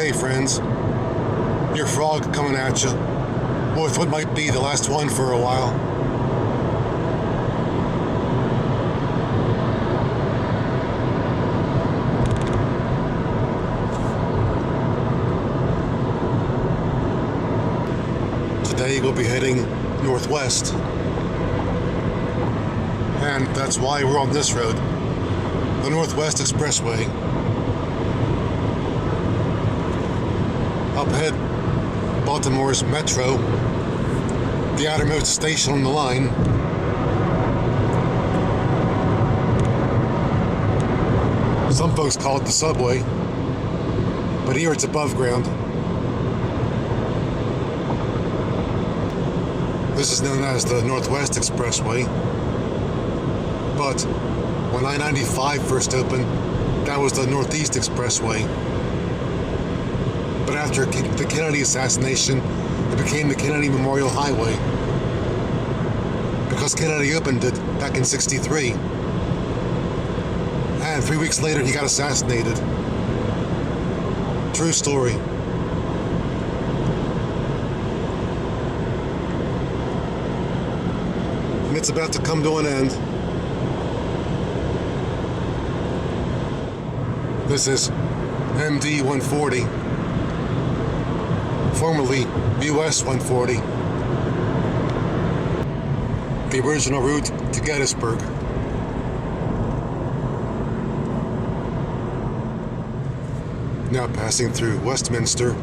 Hey friends, your frog coming at you with what might be the last one for a while. Today we'll be heading northwest, and that's why we're on this road, the Northwest Expressway. Up ahead, Baltimore's Metro, the outermost station on the line. Some folks call it the subway, but here it's above ground. This is known as the Northwest Expressway, but when I-95 first opened, that was the Northeast Expressway. But after the Kennedy assassination, it became the Kennedy Memorial Highway, because Kennedy opened it back in '63, and 3 weeks later he got assassinated. True story. And it's about to come to an end. This is MD 140, formerly US 140, the original route to Gettysburg. Now passing through Westminster,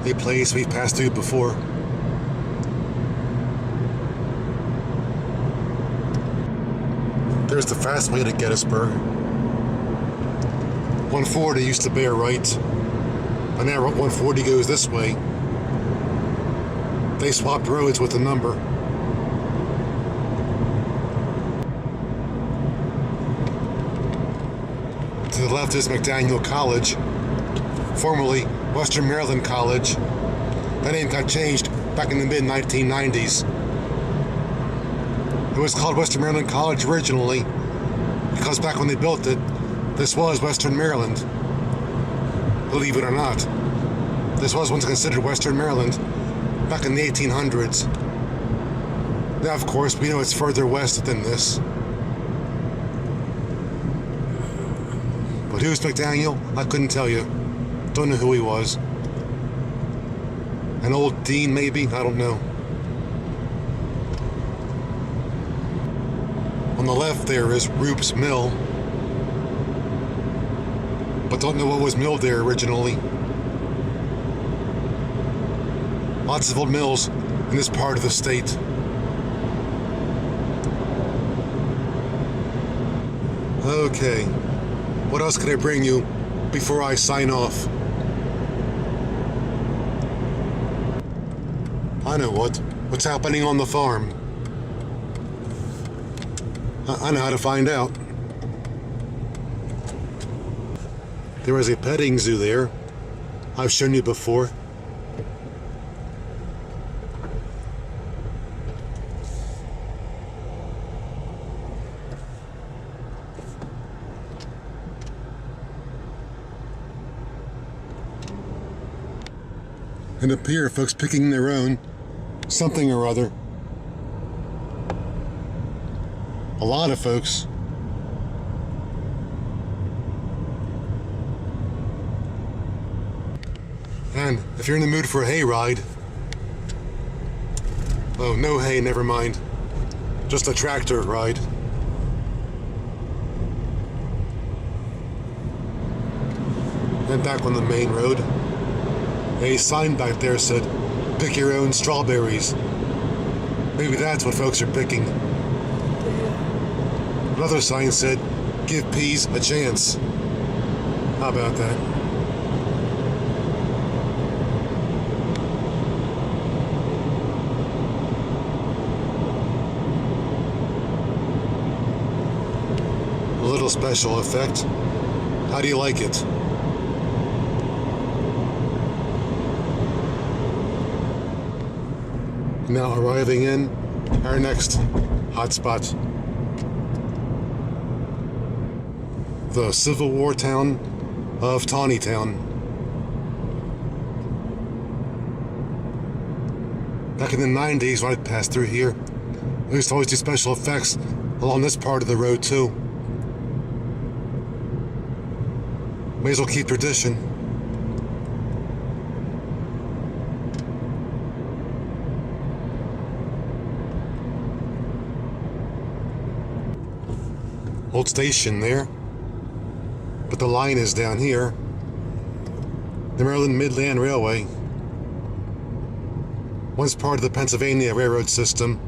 a place we've passed through before. There's the fast way to Gettysburg. 140 used to bear right, but now 140 goes this way. They swapped roads with the number. To the left is McDaniel College, formerly Western Maryland College. That name got changed back in the mid-1990s. It was called Western Maryland College originally because back when they built it, this was Western Maryland. Believe it or not, this was once considered Western Maryland back in the 1800s. Now, of course, we know it's further west than this. But who's McDaniel? I couldn't tell you. Don't know who he was. An old dean, maybe? I don't know. On the left there is Roop's Mill, but don't know what was milled there originally. Lots of old mills in this part of the state. Okay, what else can I bring you before I sign off? I know what's happening on the farm. I know how to find out. There is a petting zoo there. I've shown you before. And up here, folks picking their own something or other. A lot of folks. And if you're in the mood for a hayride, oh, no hay, never mind. Just a tractor ride. And back on the main road, a sign back there said, "Pick your own strawberries." Maybe that's what folks are picking. Another sign said, "Give peas a chance." How about that? A little special effect. How do you like it? Now arriving in our next hotspot. The Civil War town of Tawnytown. Back in the 90s when I passed through here, we used to always do special effects along this part of the road too. May as well keep tradition. Old station there, but the line is down here. The Maryland Midland Railway, once part of the Pennsylvania Railroad system.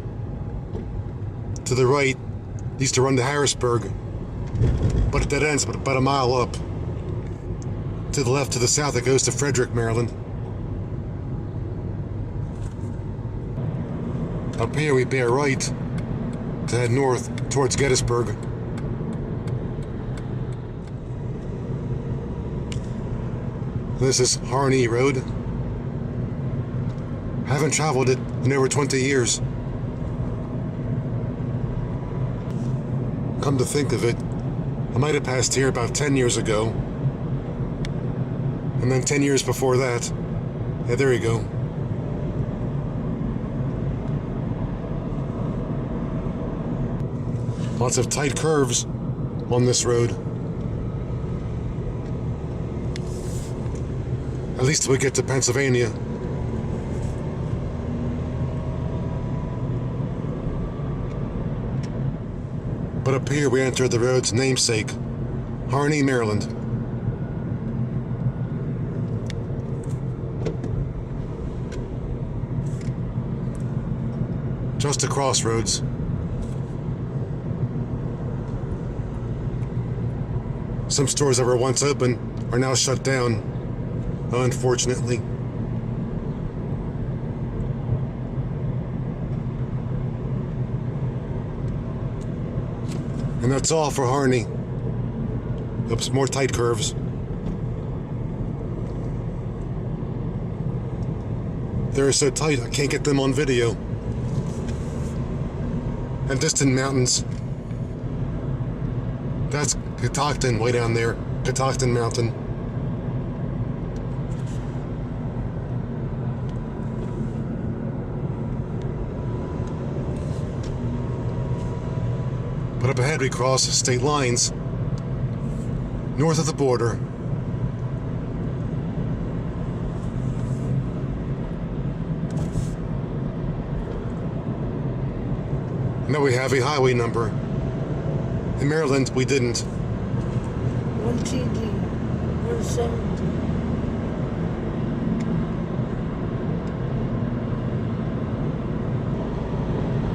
To the right, used to run to Harrisburg, but it dead ends about a mile up. To the left, to the south, it goes to Frederick, Maryland. Up here, we bear right to head north towards Gettysburg. This is Harney Road. Haven't traveled it in over 20 years. Come to think of it, I might have passed here about 10 years ago. And then 10 years before that. Yeah, there you go. Lots of tight curves on this road. At least till we get to Pennsylvania. But up here we enter the road's namesake, Harney, Maryland. Just a crossroads. Some stores that were once open are now shut down, unfortunately. And that's all for Harney. Oops, more tight curves. They're so tight I can't get them on video. And distant mountains. That's Catoctin way down there. Catoctin Mountain. But up ahead we cross state lines. North of the border. And now we have a highway number. In Maryland, we didn't. 1TD, 170.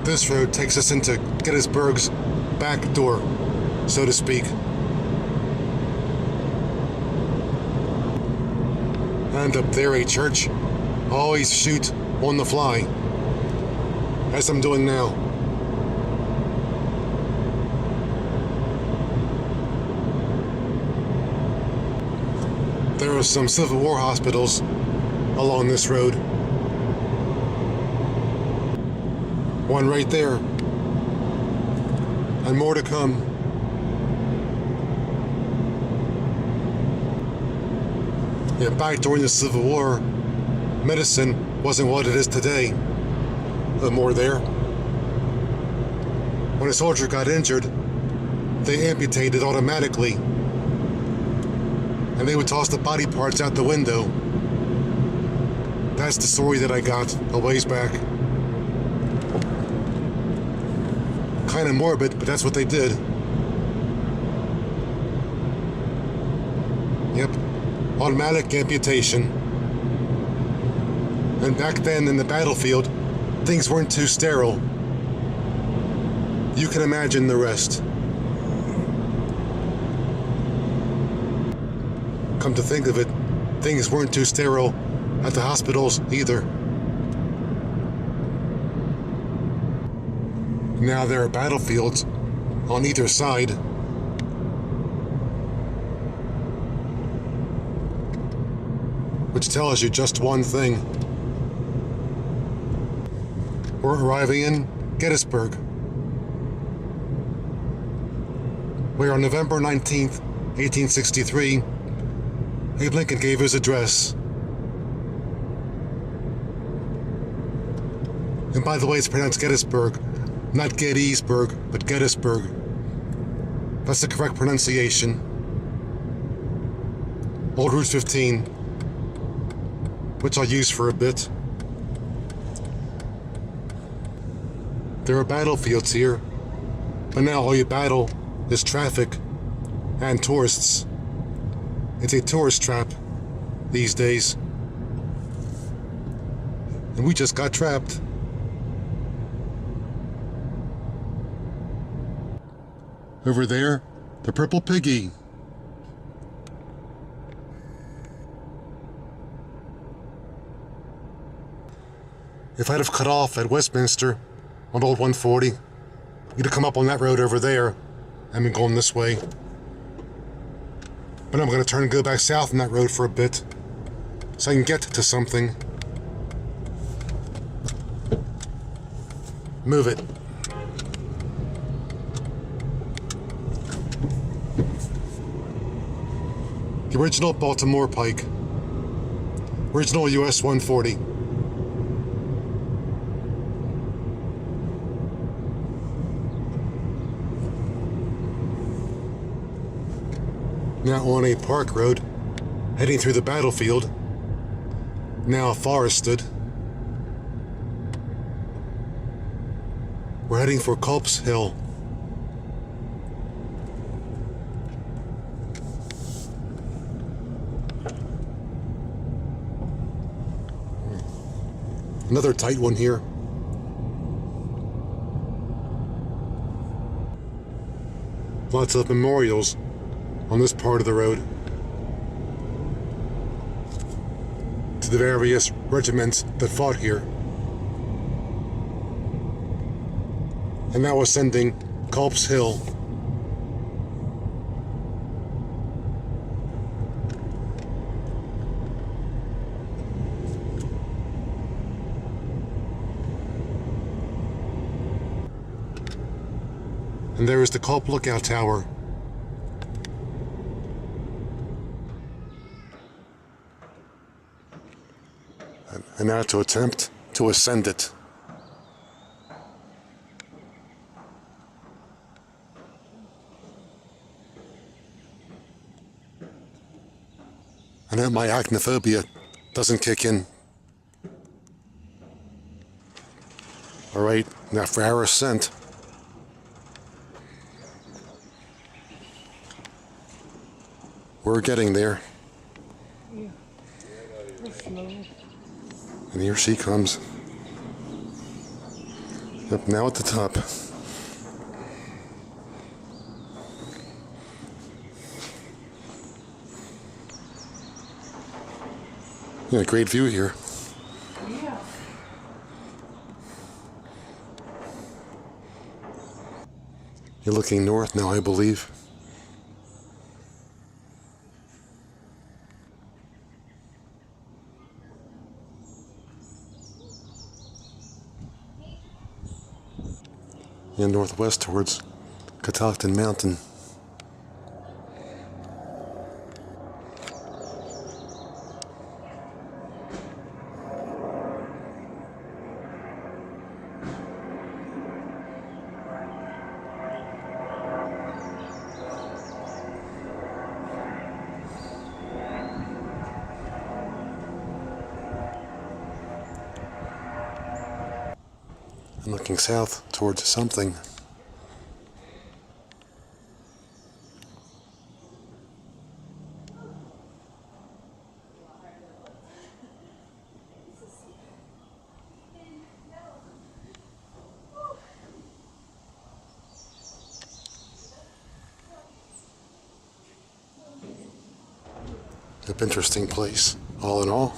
This road takes us into Gettysburg's back door, so to speak. And up there, a church. Always shoot on the fly, as I'm doing now. There are some Civil War hospitals along this road. One right there. And more to come. Yeah, back during the Civil War, medicine wasn't what it is today. More there. When a soldier got injured, they amputated automatically. And they would toss the body parts out the window. That's the story that I got a ways back. Kind of morbid, but that's what they did. Yep, automatic amputation. And back then in the battlefield, things weren't too sterile. You can imagine the rest. Come to think of it, things weren't too sterile at the hospitals either. Now there are battlefields on either side. Which tells you just one thing. We're arriving in Gettysburg. We are on November 19th, 1863, Abe Lincoln gave his address. And by the way, it's pronounced Gettysburg, not Gettysburg, but Gettysburg. That's the correct pronunciation. Old Route 15, which I'll use for a bit. There are battlefields here, but now all you battle is traffic and tourists. It's a tourist trap these days. And we just got trapped. Over there, the Purple Piggy. If I'd have cut off at Westminster on Old 140, you'd have come up on that road over there and been going this way. But I'm going to turn and go back south on that road for a bit so I can get to something. Move it. The original Baltimore Pike. Original US 140. Now on a park road, heading through the battlefield, now forested. We're heading for Culp's Hill. Another tight one here. Lots of memorials on this part of the road to the various regiments that fought here. And now ascending Culp's Hill. And there is the Culp Lookout Tower. And now to attempt to ascend it. And that my acnophobia doesn't kick in. All right, now for our ascent. We're getting there. Yeah. Slow. And here she comes. Yep, now at the top. Yeah, great view here. Yeah. You're looking north now, I believe. And northwest towards Catoctin Mountain. I'm looking south towards something. An interesting place, all in all.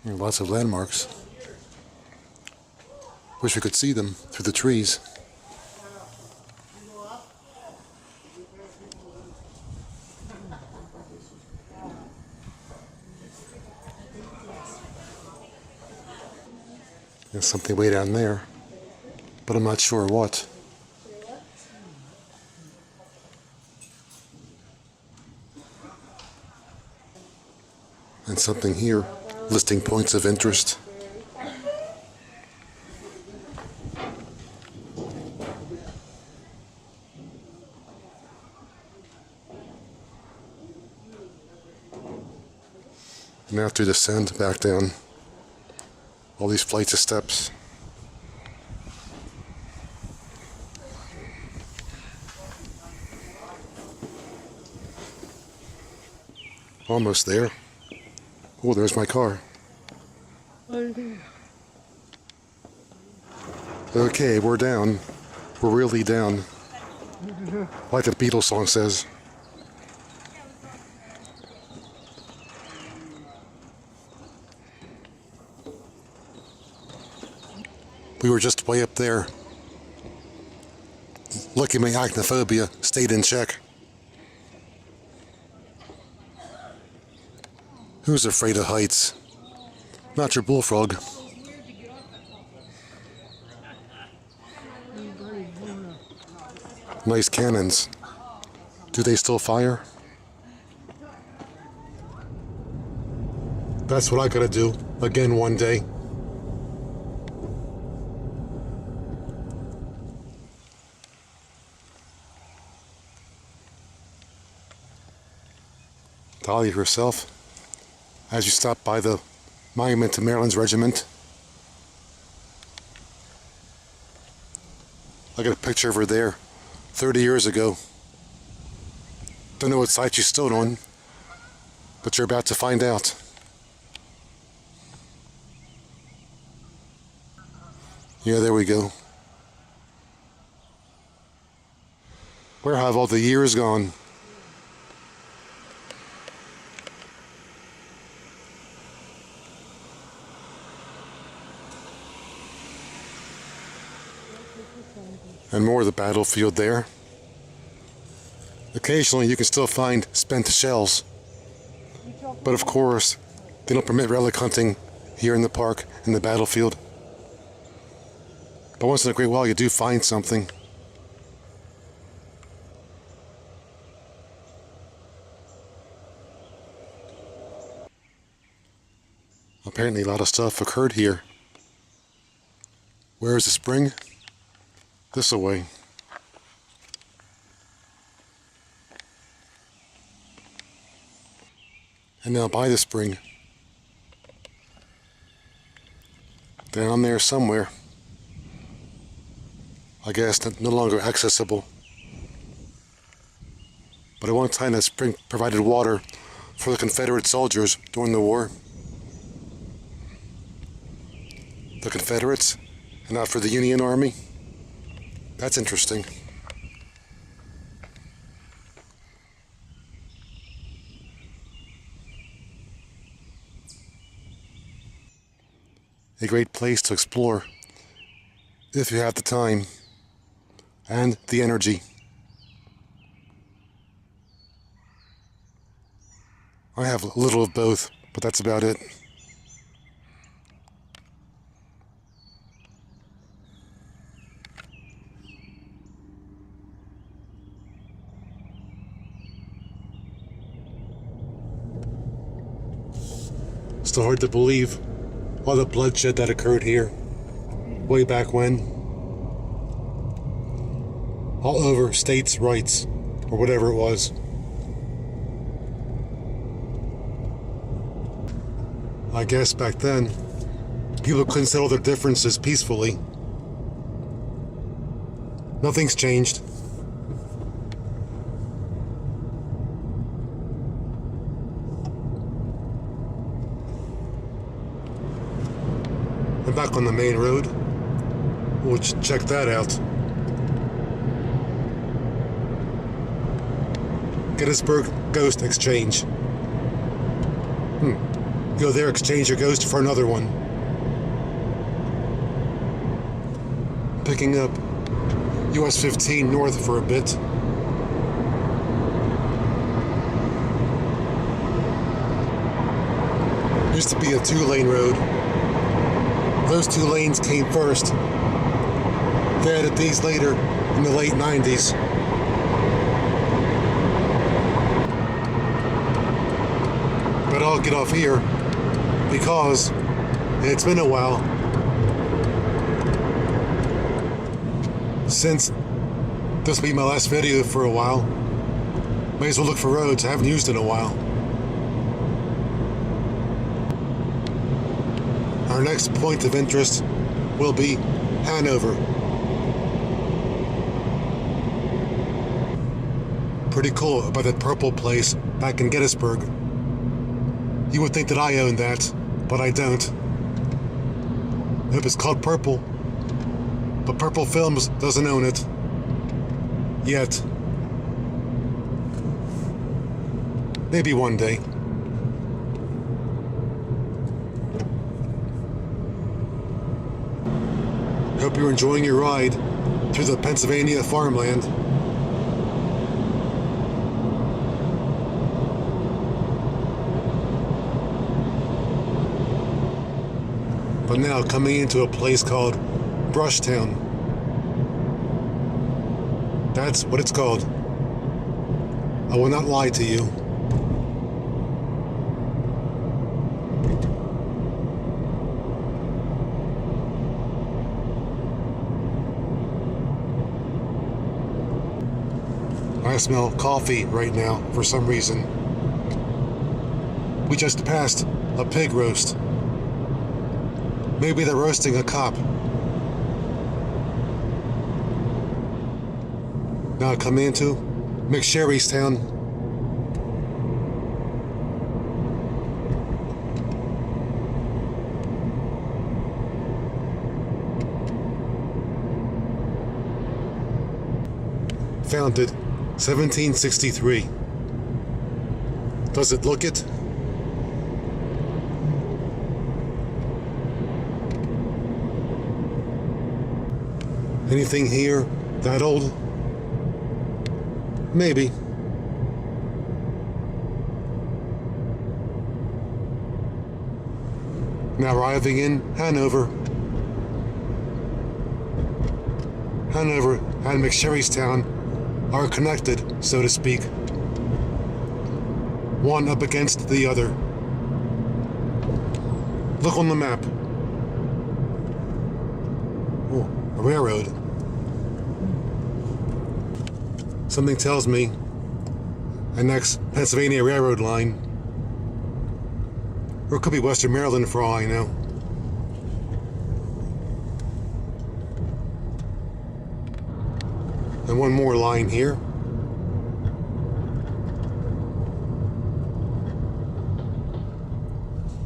Lots of landmarks. Wish we could see them through the trees. There's something way down there, but I'm not sure what. And something here, listing points of interest. Now to descend back down all these flights of steps. Almost there. Oh, there's my car. Okay, we're down. We're really down. Like the Beatles song says. We were just way up there. Lucky my acnophobia stayed in check. Who's afraid of heights? Not your Bullfrog. Nice cannons. Do they still fire? That's what I gotta do again one day. Dolly herself, as you stop by the monument to Maryland's regiment. I got a picture of her there 30 years ago. Don't know what side she stood on, but you're about to find out. Yeah, there we go. Where have all the years gone? And more of the battlefield there. Occasionally you can still find spent shells, but of course they don't permit relic hunting here in the park, in the battlefield. But once in a great while you do find something. Apparently a lot of stuff occurred here. Where is the spring? This away. And now by the spring. Down there somewhere. I guess no longer accessible. But at one time that spring provided water for the Confederate soldiers during the war. The Confederates, and not for the Union Army. That's interesting. A great place to explore if you have the time and the energy. I have a little of both, but that's about it. Still hard to believe all the bloodshed that occurred here way back when. All over states' rights, or whatever it was. I guess back then, people couldn't settle their differences peacefully. Nothing's changed. I'm back on the main road. We'll check that out. Gettysburg Ghost Exchange. Go there, exchange your ghost for another one. Picking up US 15 north for a bit. Used to be a 2-lane road. Those two lanes came first. They added these later in the late 90s. But I'll get off here because it's been a while since this will be my last video for a while. May as well look for roads I haven't used in a while. Our next point of interest will be Hanover. Pretty cool about that purple place back in Gettysburg. You would think that I own that, but I don't. Nope, it's called Purple, but Purple Films doesn't own it. Yet. Maybe one day. Hope you're enjoying your ride through the Pennsylvania farmland. But now coming into a place called Brushtown. That's what it's called. I will not lie to you. I smell coffee right now for some reason. We just passed a pig roast. Maybe they're roasting a cop. Now I come into McSherrystown. Founded 1763. Does it look it? Anything here that old? Maybe. Now arriving in Hanover. Hanover and McSherrystown are connected, so to speak. One up against the other. Look on the map. Oh, a railroad. Something tells me a next Pennsylvania Railroad line. Or it could be Western Maryland for all I know. And one more line here.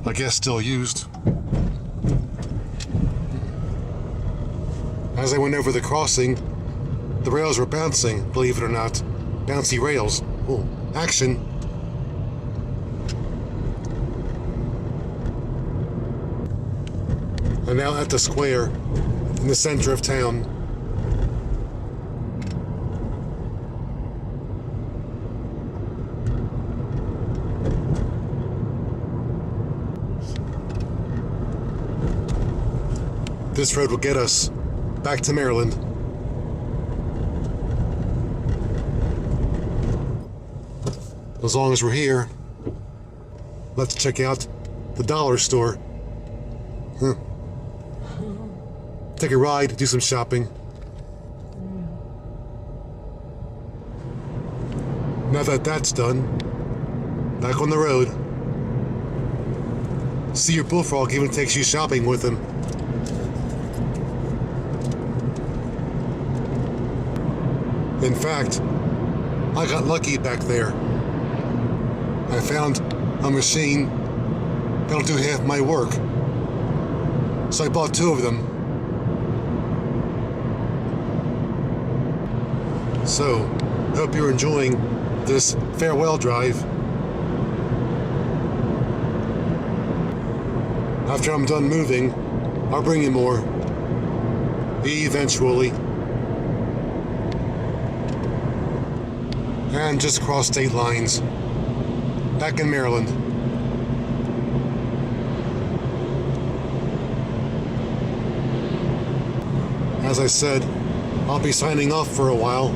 I guess still used. As I went over the crossing, the rails were bouncing, believe it or not. Bouncy rails. Oh, action. I'm now at the square in the center of town. This road will get us back to Maryland. As long as we're here, let's check out the dollar store. Take a ride, do some shopping. Now that that's done, back on the road. See, your Bullfrog even takes you shopping with him. In fact, I got lucky back there. I found a machine that'll do half my work. So I bought two of them. So, hope you're enjoying this farewell drive. After I'm done moving, I'll bring you more. Eventually. And just across state lines. Back in Maryland. as I said, I'll be signing off for a while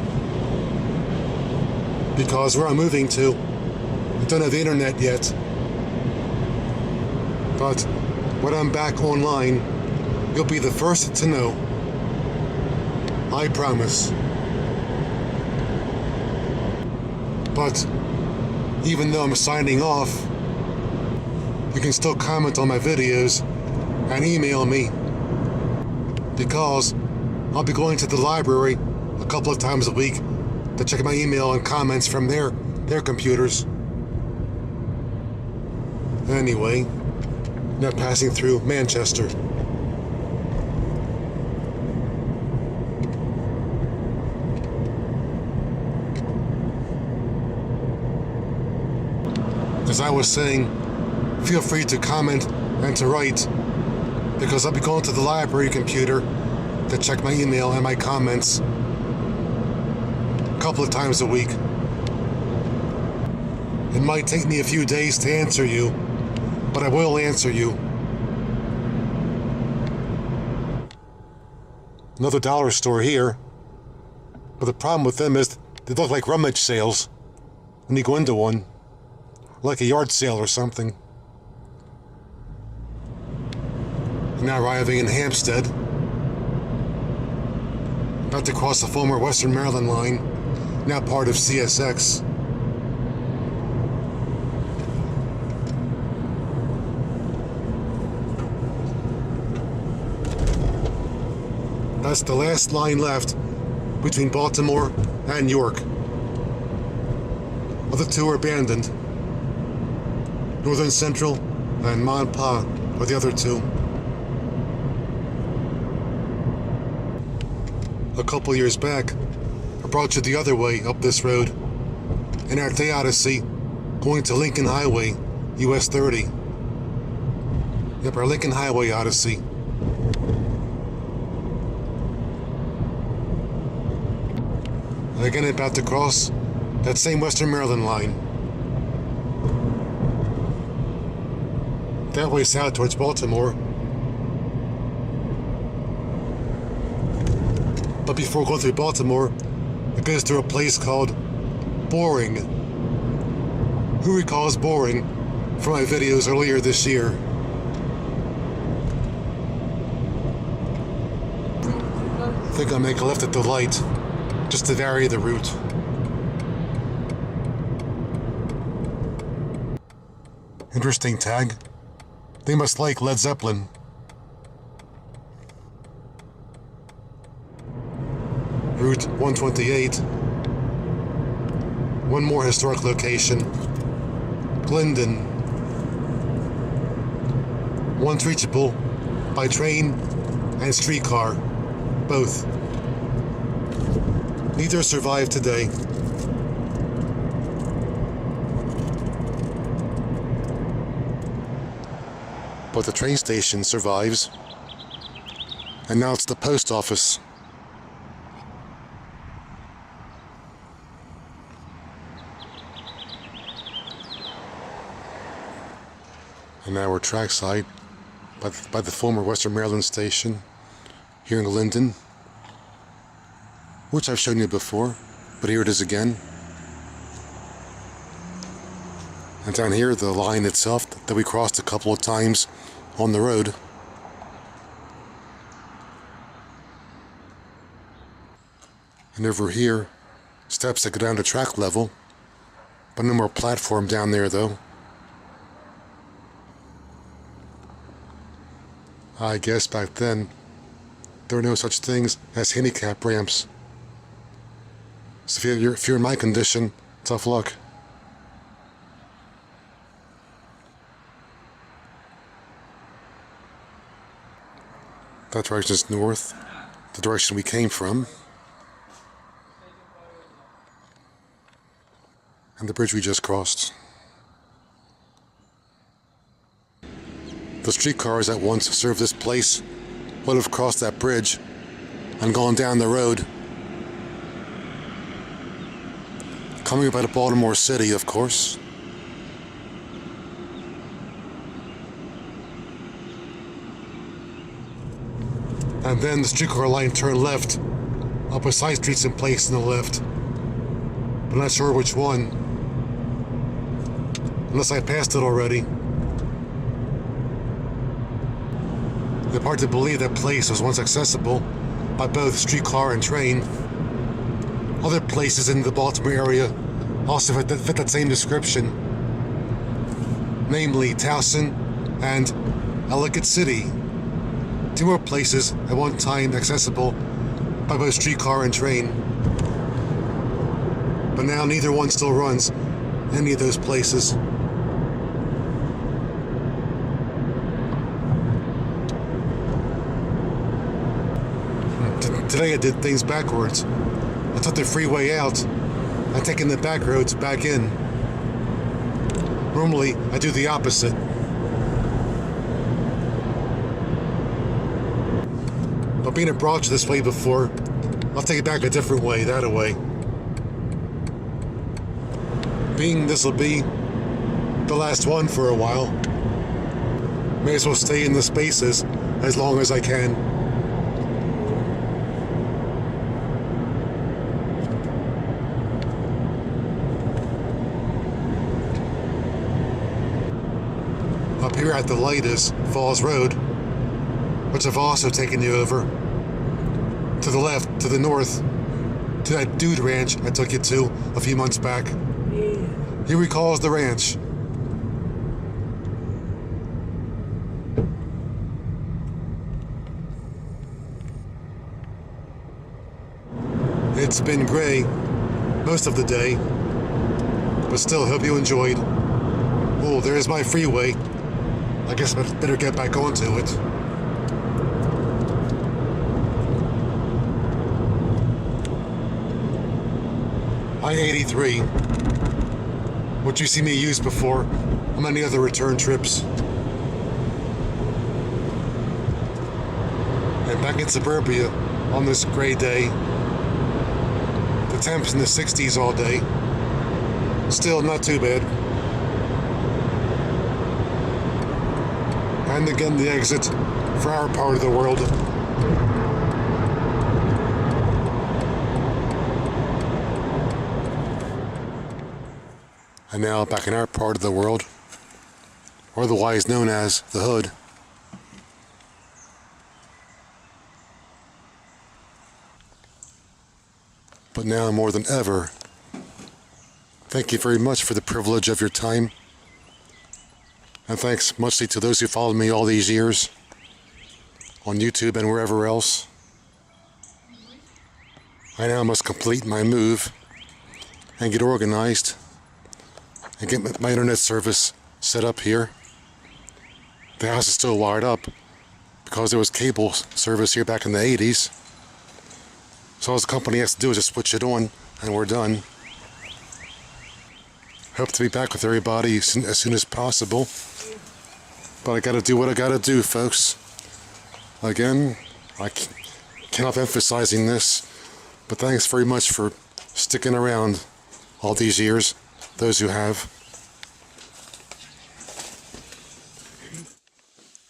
because where I'm moving to, I don't have the internet yet. But when I'm back online, you'll be the first to know. I promise. But even though I'm signing off, you can still comment on my videos and email me, because I'll be going to the library a couple of times a week to check my email and comments from their computers. Anyway, now passing through Manchester. As I was saying, feel free to comment and to write, because I'll be going to the library computer to check my email and my comments a couple of times a week. It might take me a few days to answer you, but I will answer you. Another dollar store here, but the problem with them is they look like rummage sales when you go into one, like a yard sale or something. Now arriving in Hampstead, about to cross the former Western Maryland line, now part of CSX. That's the last line left between Baltimore and York. Other two are abandoned. Northern Central and Monpa are the other two. A couple years back, I brought you the other way up this road, in our day odyssey going to Lincoln Highway, US 30. Yep, our Lincoln Highway odyssey. And again, about to cross that same Western Maryland line. That way south towards Baltimore. But before going through Baltimore, it goes through a place called Boring. Who recalls Boring from my videos earlier this year? I think I'll make a left at the light, just to vary the route. Interesting tag. They must like Led Zeppelin. Route 128. One more historic location. Glendon. Once reachable by train and streetcar. Both. Neither survive today. But the train station survives. And now it's the post office. And now we're trackside by the former Western Maryland station here in Glendon, which I've shown you before, but here it is again. And down here, the line itself that we crossed a couple of times on the road. And over here, steps that go down to track level, but no more platform down there though. I guess back then, there were no such things as handicap ramps. So if you're in my condition, tough luck. That direction is north, the direction we came from. And the bridge we just crossed. The streetcars that once served this place would have crossed that bridge and gone down the road. Coming up out of Baltimore City, of course. And then the streetcar line turned left up a side street someplace in the left. But I'm not sure which one. Unless I passed it already. It's hard to believe that place was once accessible by both streetcar and train. Other places in the Baltimore area also fit that same description. Namely Towson and Ellicott City. Two more places at one time accessible by both streetcar and train. But now neither one still runs any of those places. Today I did things backwards. I took the freeway out and taken the back roads back in. Normally I do the opposite. But being approached this way before, I'll take it back a different way, that way. Being this will be the last one for a while, may as well stay in the spaces as long as I can. Up here at the light is Falls Road, which I've also taken you over. To the left, to the north, to that dude ranch I took you to a few months back. Yeah. He recalls the ranch. It's been gray most of the day, but still hope you enjoyed. Oh, there's my freeway. I guess I better get back onto it. I-83, which you see me use before on many other return trips. And back in suburbia on this gray day. The temps in the 60s all day. Still not too bad. And again the exit for our part of the world. And now back in our part of the world, otherwise known as the Hood. But now more than ever, thank you very much for the privilege of your time. And thanks mostly to those who followed me all these years on YouTube and wherever else. I now must complete my move and get organized and get my internet service set up here. The house is still wired up because there was cable service here back in the 80s. So all the company has to do is just switch it on and we're done. Hope to be back with everybody as soon as possible. But I gotta do what I gotta do, folks. Again, I cannot emphasizing this, but thanks very much for sticking around all these years, those who have.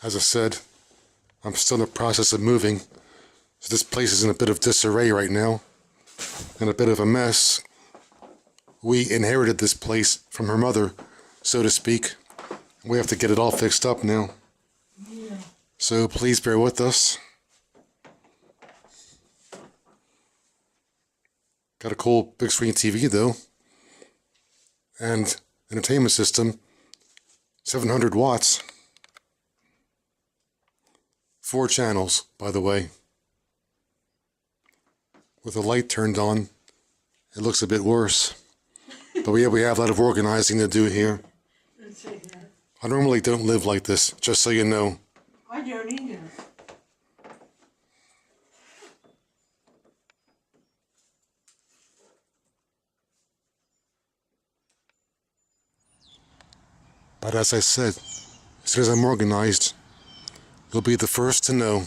As I said, I'm still in the process of moving, so this place is in a bit of disarray right now, and a bit of a mess. We inherited this place from her mother, so to speak. We have to get it all fixed up now. Yeah. So please bear with us. Got a cool big screen TV though. And entertainment system, 700 watts. 4 channels, by the way. With the light turned on, it looks a bit worse. But we have a lot of organizing to do here. I normally don't live like this, just so you know. I don't either. But as I said, as soon as I'm organized, you'll be the first to know.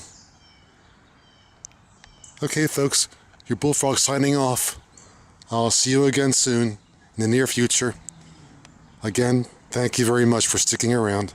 Okay, folks, your Bullfrog signing off. I'll see you again soon, in the near future. Again, thank you very much for sticking around.